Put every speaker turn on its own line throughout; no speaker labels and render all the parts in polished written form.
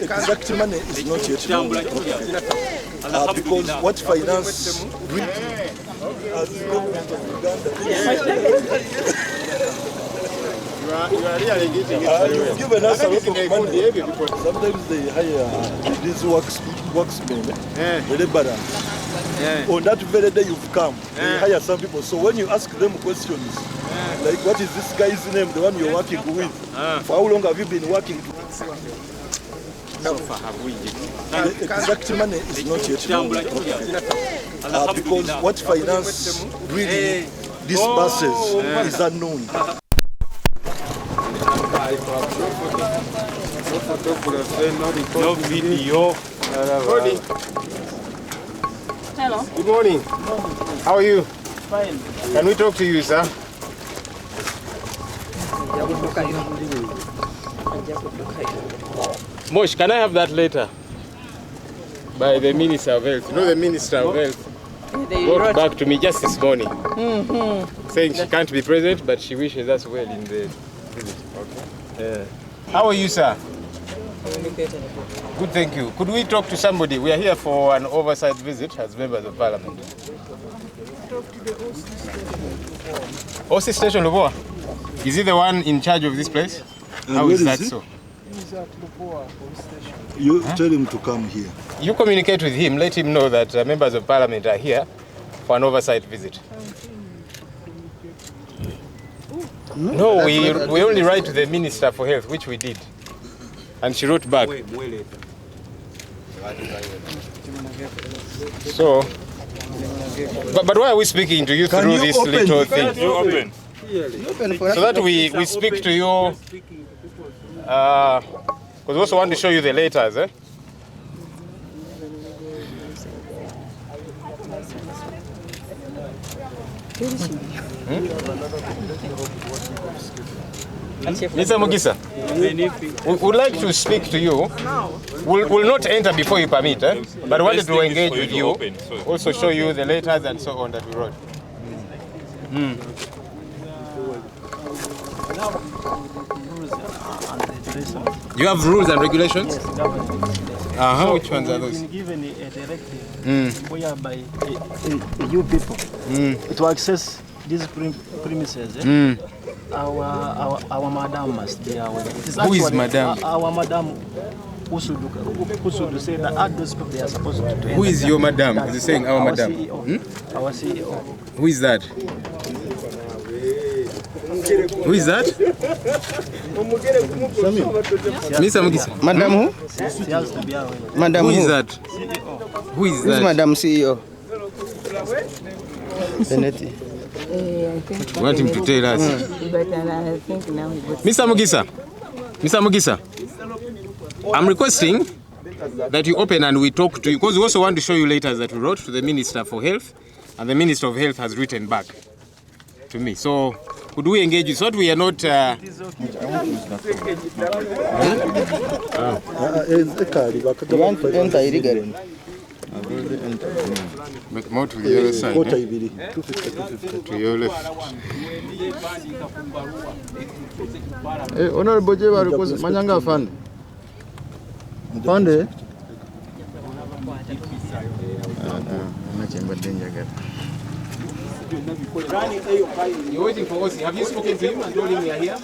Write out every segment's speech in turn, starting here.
Exact money is not yet known. Because what finance really as the government of Uganda. You are really getting it. Given us a lot of money. Sometimes they hire these worksmen, the laborers. On that very day you've come, they hire some people. So when you ask them questions, like what is this guy's name, the one you're working with? For how long have you been working? Exact money is not yet known. Because what finance really these buses is unknown.
No video.
Hello.
Good morning. How are you?
Fine.
Can we talk to you, sir? Mosh, can I have that letter? By the Minister of Health. You know the Minister of Health wrote back to me just this morning, saying she can't be present, but she wishes us well in the visit. Okay. How are you, sir? Good, thank you. Could we talk to somebody? We are here for an oversight visit as members of Parliament. OC Station Ly'Elubowa. Is he the one in charge of this place? How is that so?
He's at Ly'Elubowa police station. You tell him to come here.
You communicate with him, let him know that members of Parliament are here for an oversight visit. No, we only write to the Minister for Health, which we did. And she wrote back. So, but why are we speaking to you through this little thing?
You open.
So that we speak to you, because we also want to show you the letters. Mr. Mugisa, we would like to speak to you. We'll not enter before you permit, but wanted to engage with you, also show you the letters and so on that we wrote. You have rules and regulations?
Yes,
which ones are those?
We've been given a directive whereby you people to access these premises. Our madam must be aware.
Who is madam?
Our madam who should say that at those people they are supposed to enter.
Who is your madam? Is he saying our madam?
CEO. Our CEO.
Who is that? Who is that? Mr. Mugisa.
Madam who?
She has to be aware.
Madam
Who is that?
CEO.
Who is
Who's
that?
Madam CEO? Beneti.
You want him to tell us?
But I think now
Mr. Mugisa. Mr. Mugisa. I'm requesting that you open and we talk to you, because we also want to show you letters that we wrote to the Minister for Health, and the Minister of Health has written back to me. So, could we engage you so that we are not...
You want to enter illegally?
More to the other side. To your left.
Honorable Jeba request Manyanga Fund. Fund?
You're waiting for us. Have you spoken to him and told him we are here?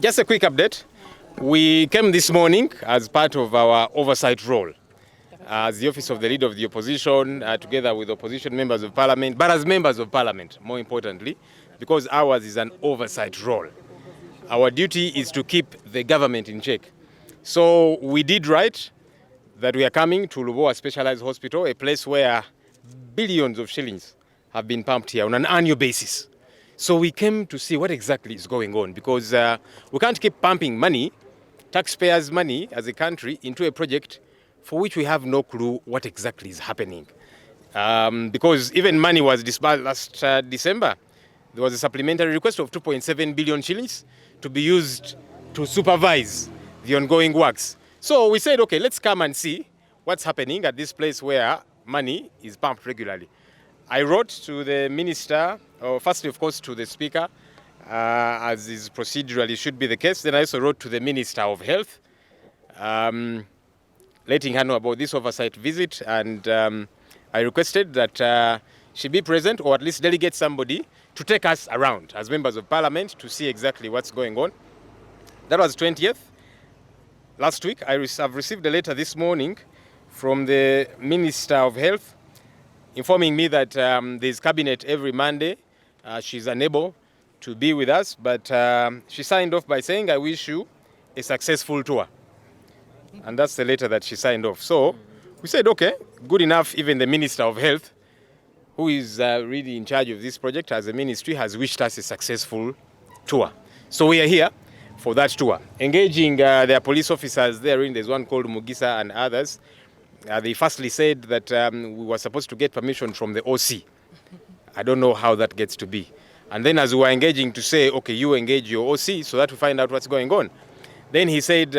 Just a quick update. We came this morning as part of our oversight role as the Office of the Leader of the Opposition, together with opposition members of Parliament, but as members of Parliament, more importantly, because ours is an oversight role. Our duty is to keep the government in check. So we did write that we are coming to Ly'Elubowa Specialized Hospital, a place where billions of shillings have been pumped here on an annual basis. So we came to see what exactly is going on, because we can't keep pumping money, taxpayers' money as a country, into a project for which we have no clue what exactly is happening. Because even money was disbursed last December. There was a supplementary request of 2.7 billion shillings to be used to supervise the ongoing works. So we said, okay, let's come and see what's happening at this place where money is pumped regularly. I wrote to the minister, firstly, of course, to the speaker, as is procedurally should be the case. Then I also wrote to the Minister of Health, letting her know about this oversight visit, and I requested that she be present, or at least delegate somebody to take us around as members of parliament to see exactly what's going on. That was 20th. Last week, I've received a letter this morning from the Minister of Health informing me that there's cabinet every Monday. She's unable to be with us, but she signed off by saying, I wish you a successful tour. And that's the letter that she signed off. So we said, okay, good enough. Even the Minister of Health, who is really in charge of this project as a ministry, has wished us a successful tour. So we are here for that tour, engaging their police officers therein. There's one called Mugisa and others. They firstly said that we were supposed to get permission from the OC. I don't know how that gets to be. And then as we were engaging to say, okay, you engage your OC so that we find out what's going on. Then he said,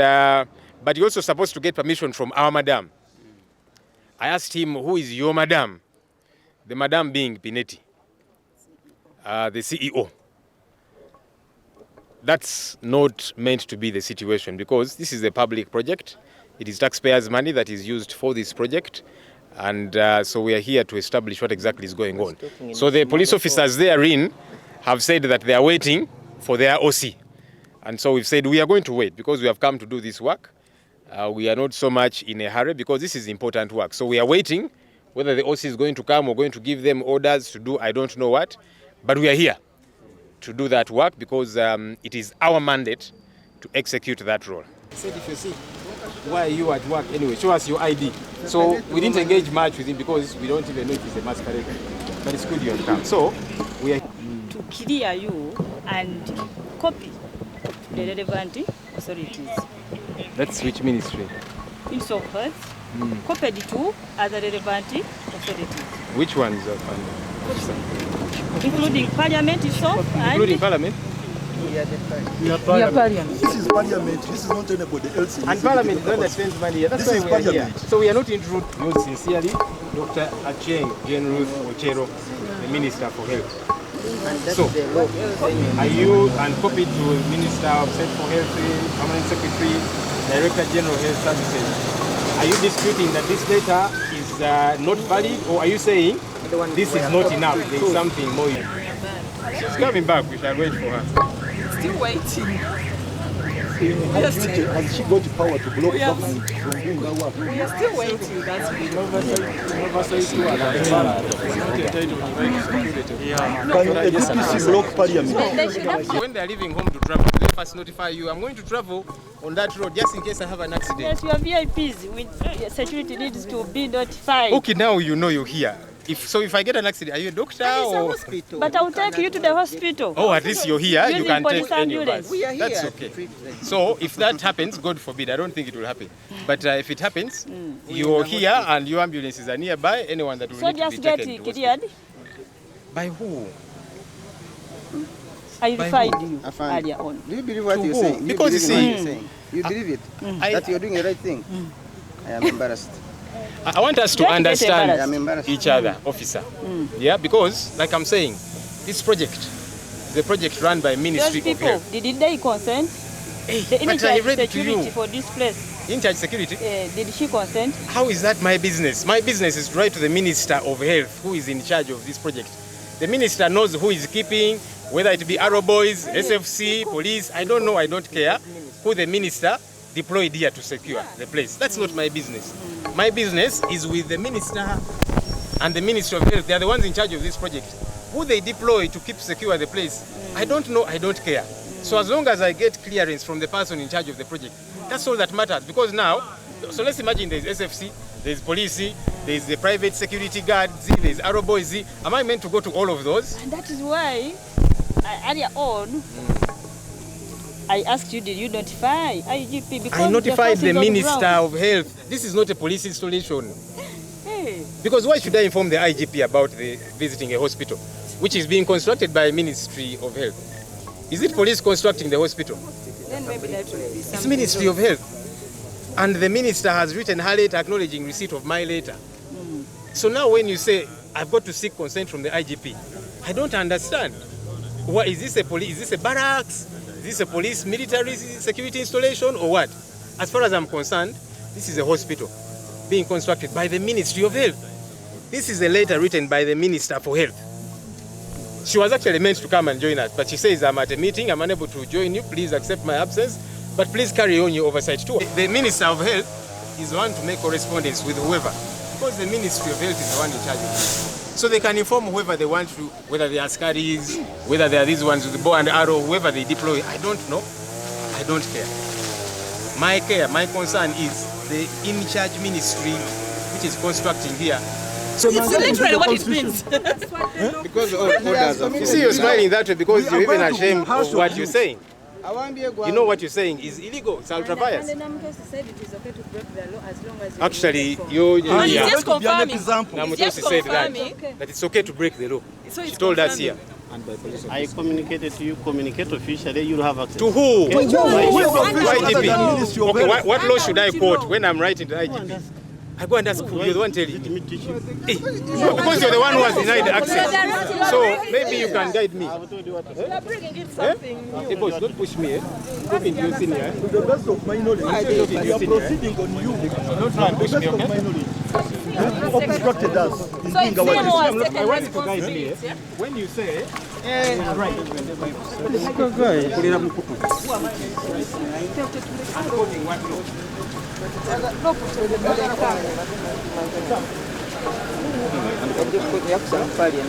but you're also supposed to get permission from our madam. I asked him, who is your madam? The madam being Pinetti, the CEO. That's not meant to be the situation, because this is a public project. It is taxpayers' money that is used for this project. And so we are here to establish what exactly is going on. So the police officers therein have said that they are waiting for their OC. And so we've said we are going to wait, because we have come to do this work. We are not so much in a hurry, because this is important work. So we are waiting. Whether the OC is going to come or going to give them orders to do, I don't know what. But we are here to do that work, because it is our mandate to execute that role.
Said if you see, why are you at work anyway? Show us your ID. So we didn't engage much with him, because we don't even know if it's a masquerade. But it's good you have come. So we are
to clear you and copy the relevant authorities.
That's which ministry?
Ministry of Health, copied to other relevant authorities.
Which ones are
Including Parliament itself.
Including Parliament?
We are Parliament. This is Parliament. This is not anybody else.
And Parliament is not that spends money here. That's why we are here. So we are not in route. Yours sincerely, Dr. Acheng Jane Ruth Ochero, the Minister for Health. So, are you uncopied to Minister of State for Health, Permanent Secretary, Director General of Health Services? Are you disputing that this data is not valid, or are you saying this is not enough, there is something more? She's coming back, we shall wait for her.
Still waiting.
Has she got the power to block government from doing that work?
We are still waiting. That's
Can a DPC block Parliament?
When they are leaving home to travel, they first notify you, I'm going to travel on that road just in case I have an accident.
Yes, you are VIPs with security needs to be notified.
Okay, now you know you're here. If I get an accident, are you a doctor or?
But I will take you to the hospital.
Oh, at least you're here. You
Using
can
police
take any of
ambulance.
us.
We are here.
That's okay. So if that happens, God forbid, I don't think it will happen. But if it happens, you're here and your ambulances are nearby. Anyone that will
So
need to be
just get
taken to
cleared.
by who?
I referred you
Afan,
earlier on.
do you believe what
To
you're
who?
saying?
Because you see,
You believe it?
I-
That you're doing the right thing? I am embarrassed.
I want us to
Don't get
understand
I am embarrassed.
each other, officer. Yeah, because like I'm saying, this project is a project run by
Those
Ministry of
people,
Health.
did they consent?
Hey,
The
but I
in-charge
read to
security
you.
for this place,
In charge security.
did she consent?
How is that my business? My business is to write to the Minister of Health, who is in charge of this project. The minister knows who is keeping, whether it be Arrow Boys, SFC, police, I don't know, I don't care, who the minister deployed here to secure the place. That's not my business. My business is with the minister and the Ministry of Health. They are the ones in charge of this project. Who they deploy to keep secure the place, I don't know, I don't care. So as long as I get clearance from the person in charge of the project, that's all that matters. Because now, so let's imagine there's SFC, there's police, there's the private security guards, there's arrow boys. Am I meant to go to all of those?
And that is why, earlier on, I asked you, did you notify IGP? Because
I notified the Minister
ground.
of Health. This is not a police installation.
Hey.
Because why should I inform the IGP about visiting a hospital, which is being constructed by Ministry of Health? Is it police constructing the hospital?
Then maybe that will be
It's Ministry of Health. And the minister has written her letter acknowledging receipt of my letter. So now when you say, I've got to seek consent from the IGP, I don't understand. What, is this a police? Is this a barracks? Is this a police military security installation or what? As far as I'm concerned, this is a hospital being constructed by the Ministry of Health. This is a letter written by the Minister for Health. She was actually meant to come and join us, but she says, I'm at a meeting, I'm unable to join you, please accept my absence, but please carry on your oversight too. The Minister of Health is the one to make correspondence with whoever, because the Ministry of Health is the one in charge of this. So they can inform whoever they want to, whether they are Askaris, whether they are these ones with the bow and arrow, whoever they deploy. I don't know. I don't care. My concern is the in-charge ministry which is constructing here.
So it's literally what it means.
Because orders of... You see, you're smiling that way because you're even ashamed of what you're saying. You know what you're saying is illegal, it's ultra-bias.
And the said it is okay to break the law as long as you...
Actually, you
just confirming.
Namutosi said that it's okay to break the law.
So
she told us here.
I communicated to you, communicate officially, you have access.
To who?
IGP.
Okay, what law should I quote when I'm writing to IGP? I go and ask who, you're the one telling me. Because you're the one who has denied access. So maybe you can guide me.
You are bringing in something new.
Hey boys, don't push me. Talking to you, senior.
To the best of my knowledge, we are proceeding on you.
Don't try and push me, okay?
Obstructed us.
So it's him who has taken
I want you to guide me.
responsibility.
When you say,
Yakusanga pali